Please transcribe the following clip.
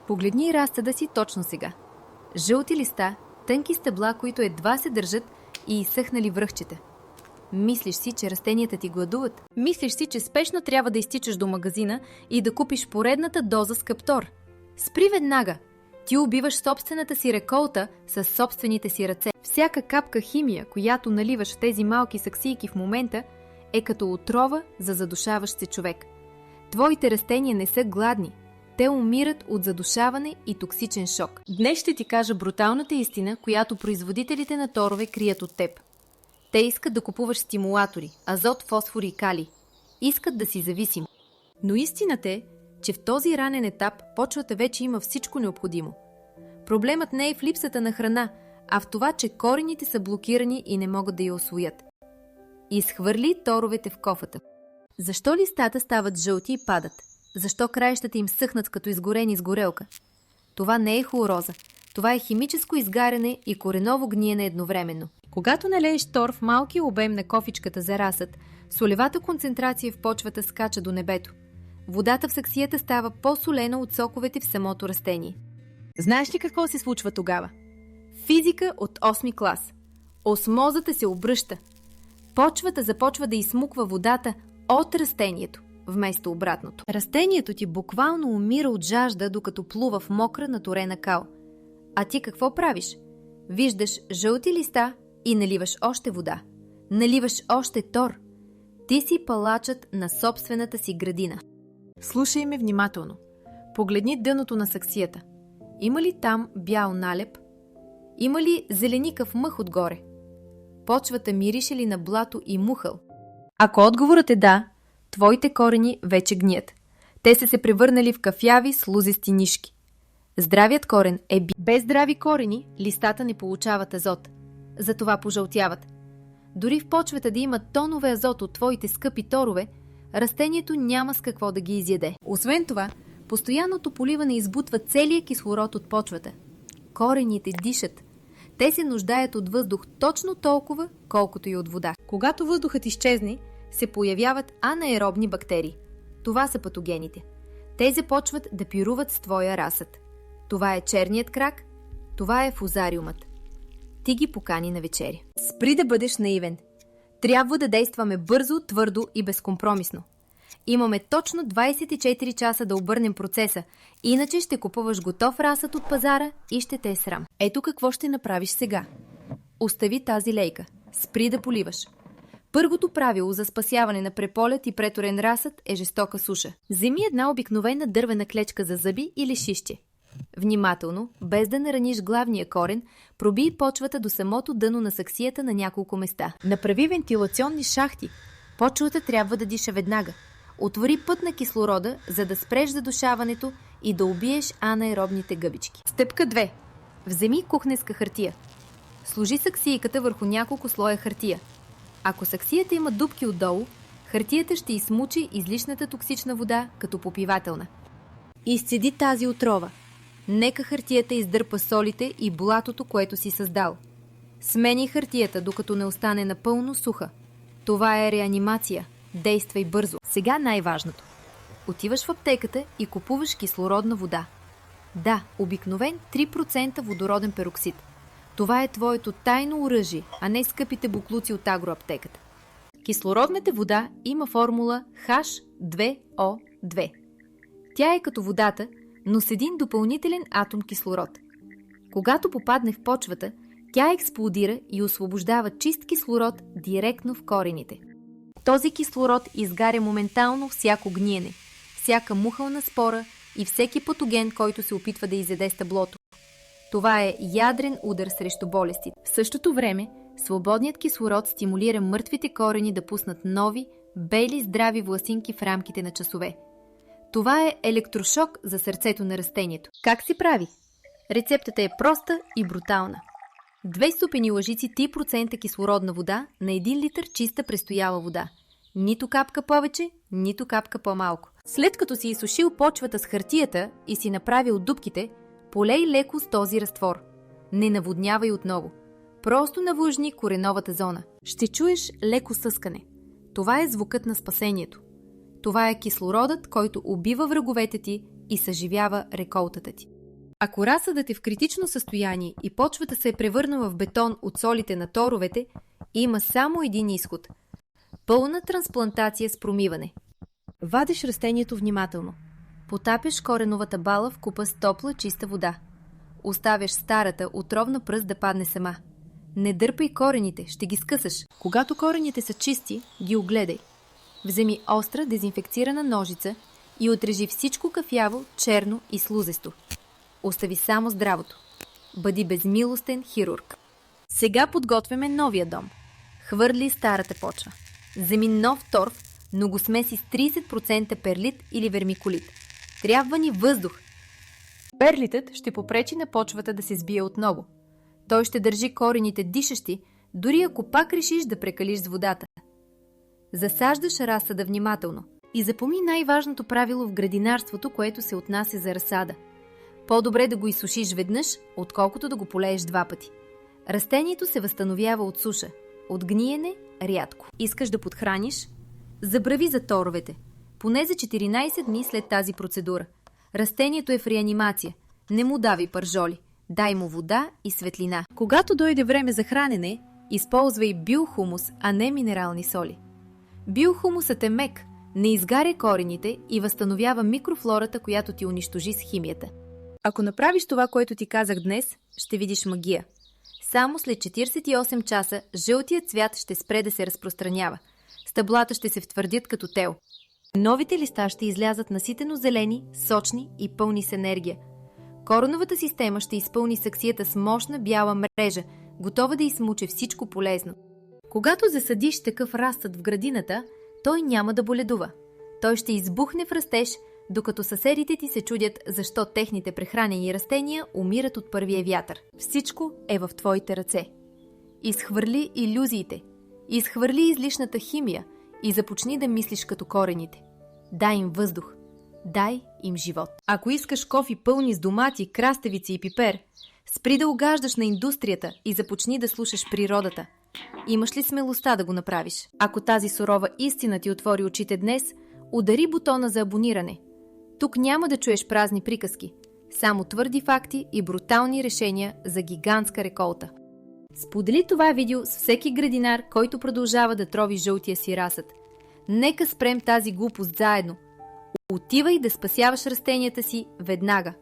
Погледни разсъда си точно сега. Жълти листа, тънки стъбла, които едва се държат и изсъхнали връхчета. Мислиш си, че растенията ти гладуват? Мислиш си, че спешно трябва да изтичаш до магазина и да купиш поредната доза скъптор? Спри веднага! Ти убиваш собствената си реколта със собствените си ръце. Всяка капка химия, която наливаш в тези малки саксийки в момента, е като отрова за задушаващ се човек. Твоите растения не са гладни. Те умират от задушаване и токсичен шок. Днес ще ти кажа бруталната истина, която производителите на торове крият от теб. Те искат да купуваш стимулатори, азот, фосфор и калий. Искат да си зависим. Но истината е, че в този ранен етап почвата вече има всичко необходимо. Проблемът не е в липсата на храна, а в това, че корените са блокирани и не могат да я усвоят. Изхвърли торовете в кофата. Защо листата стават жълти и падат? Защо краищата им съхнат като изгорени с горелка? Това не е хлороза. Това е химическо изгаряне и кореново гниене едновременно. Когато налееш тор в малкия обем на кофичката за разсъд, солевата концентрация в почвата скача до небето. Водата в саксията става по-солена от соковете в самото растение. Знаеш ли какво се случва тогава? Физика от 8 клас. Осмозата се обръща. Почвата започва да изсмуква водата от растението, вместо обратното. Растението ти буквално умира от жажда, докато плува в мокра наторена кал. А ти какво правиш? Виждаш жълти листа и наливаш още вода. Наливаш още тор. Ти си палачът на собствената си градина. Слушай ме внимателно. Погледни дъното на саксията. Има ли там бял налеп? Има ли зеленикав мъх отгоре? Почвата мирише ли на блато и мухъл? Ако отговорът е да, твоите корени вече гният. Те са се превърнали в кафяви слузести нишки. Здравият корен е без здрави корени, листата не получават азот. Затова пожълтяват. Дори в почвата да има тонове азот от твоите скъпи торове, растението няма с какво да ги изяде. Освен това, постоянното поливане избутва целия кислород от почвата. Корените дишат. Те се нуждаят от въздух точно толкова, колкото и от вода. Когато въздухът изчезне, се появяват анаеробни бактерии. Това са патогените. Те започват да пируват с твоя разсъд. Това е черният крак, това е фузариумът. Ти ги покани на вечеря. Спри да бъдеш наивен. Трябва да действаме бързо, твърдо и безкомпромисно. Имаме точно 24 часа да обърнем процеса, иначе ще купуваш готов разсъд от пазара и ще те е срам. Ето какво ще направиш сега. Остави тази лейка. Спри да поливаш. Първото правило за спасяване на преполет и преторен разсъд е жестока суша. Вземи една обикновена дървена клечка за зъби или шишче. Внимателно, без да нараниш главния корен, пробий почвата до самото дъно на саксията на няколко места. Направи вентилационни шахти. Почвата трябва да диша веднага. Отвори път на кислорода, за да спреш задушаването и да убиеш анаеробните гъбички. Стъпка 2. Вземи кухненска хартия. Сложи саксийката върху няколко слоя хартия. Ако саксията има дупки отдолу, хартията ще изсмучи излишната токсична вода като попивателна. Изцеди тази отрова. Нека хартията издърпа солите и блатото, което си създал. Смени хартията, докато не остане напълно суха. Това е реанимация. Действай бързо. Сега най-важното. Отиваш в аптеката и купуваш кислородна вода. Да, обикновен 3% водороден пероксид. Това е твоето тайно оръжие, а не скъпите буклуци от агроаптеката. Кислородната вода има формула H2O2. Тя е като водата, но с един допълнителен атом кислород. Когато попадне в почвата, тя експлодира и освобождава чист кислород директно в корените. Този кислород изгаря моментално всяко гниене, всяка мухълна спора и всеки патоген, който се опитва да изяде стъблото. Това е ядрен удар срещу болестите. В същото време, свободният кислород стимулира мъртвите корени да пуснат нови, бели, здрави власинки в рамките на часове. Това е електрошок за сърцето на растението. Как се прави? Рецептата е проста и брутална. 2 ступени лъжици 3% кислородна вода на 1 литър чиста престояла вода. Нито капка повече, нито капка по-малко. След като си изсушил почвата с хартията и си направил дупките, полей леко с този разтвор. Не наводнявай отново. Просто навлажни кореновата зона. Ще чуеш леко съскане. Това е звукът на спасението. Това е кислородът, който убива враговете ти и съживява реколтата ти. Ако разсъдът е в критично състояние и почвата се е превърнала в бетон от солите на торовете, има само един изход – пълна трансплантация с промиване. Вадиш растението внимателно. Потапяш кореновата бала в купа с топла, чиста вода. Оставяш старата, отровна пръст да падне сама. Не дърпай корените, ще ги скъсаш. Когато корените са чисти, ги огледай. Вземи остра, дезинфекцирана ножица и отрежи всичко кафяво, черно и слузесто. Остави само здравото. Бъди безмилостен хирург. Сега подготвяме новия дом. Хвърли старата почва. Вземи нов торф, но го смеси с 30% перлит или вермикулит. Трябва ни въздух. Перлитът ще попречи на почвата да се сбие отново. Той ще държи корените дишащи, дори ако пак решиш да прекалиш с водата. Засаждаш разсада внимателно и запомни най-важното правило в градинарството, което се отнася за разсада. По-добре да го изсушиш веднъж, отколкото да го полееш 2 пъти. Растението се възстановява от суша, от гниене рядко. Искаш да подхраниш? Забрави за торовете. Поне за 14 дни след тази процедура. Растението е в реанимация. Не му дави пържоли. Дай му вода и светлина. Когато дойде време за хранене, използвай биохумус, а не минерални соли. Биохумусът е мек, не изгаря корените и възстановява микрофлората, която ти унищожи с химията. Ако направиш това, което ти казах днес, ще видиш магия. Само след 48 часа жълтият цвят ще спре да се разпространява. Стъблата ще се втвърдят като тел. Новите листа ще излязат наситено зелени, сочни и пълни с енергия. Кореновата система ще изпълни саксията с мощна бяла мрежа, готова да изсмуче всичко полезно. Когато засадиш такъв разсъд в градината, той няма да боледува. Той ще избухне в растеж, докато съседите ти се чудят защо техните прехранени растения умират от първия вятър. Всичко е в твоите ръце. Изхвърли илюзиите, изхвърли излишната химия и започни да мислиш като корените. Дай им въздух, дай им живот. Ако искаш кофи пълни с домати, краставици и пипер, спри да угаждаш на индустрията и започни да слушаш природата. Имаш ли смелостта да го направиш? Ако тази сурова истина ти отвори очите днес, удари бутона за абониране. Тук няма да чуеш празни приказки, само твърди факти и брутални решения за гигантска реколта. Сподели това видео с всеки градинар, който продължава да трови жълтия си разсъд. Нека спрем тази глупост заедно. Отивай да спасяваш растенията си веднага.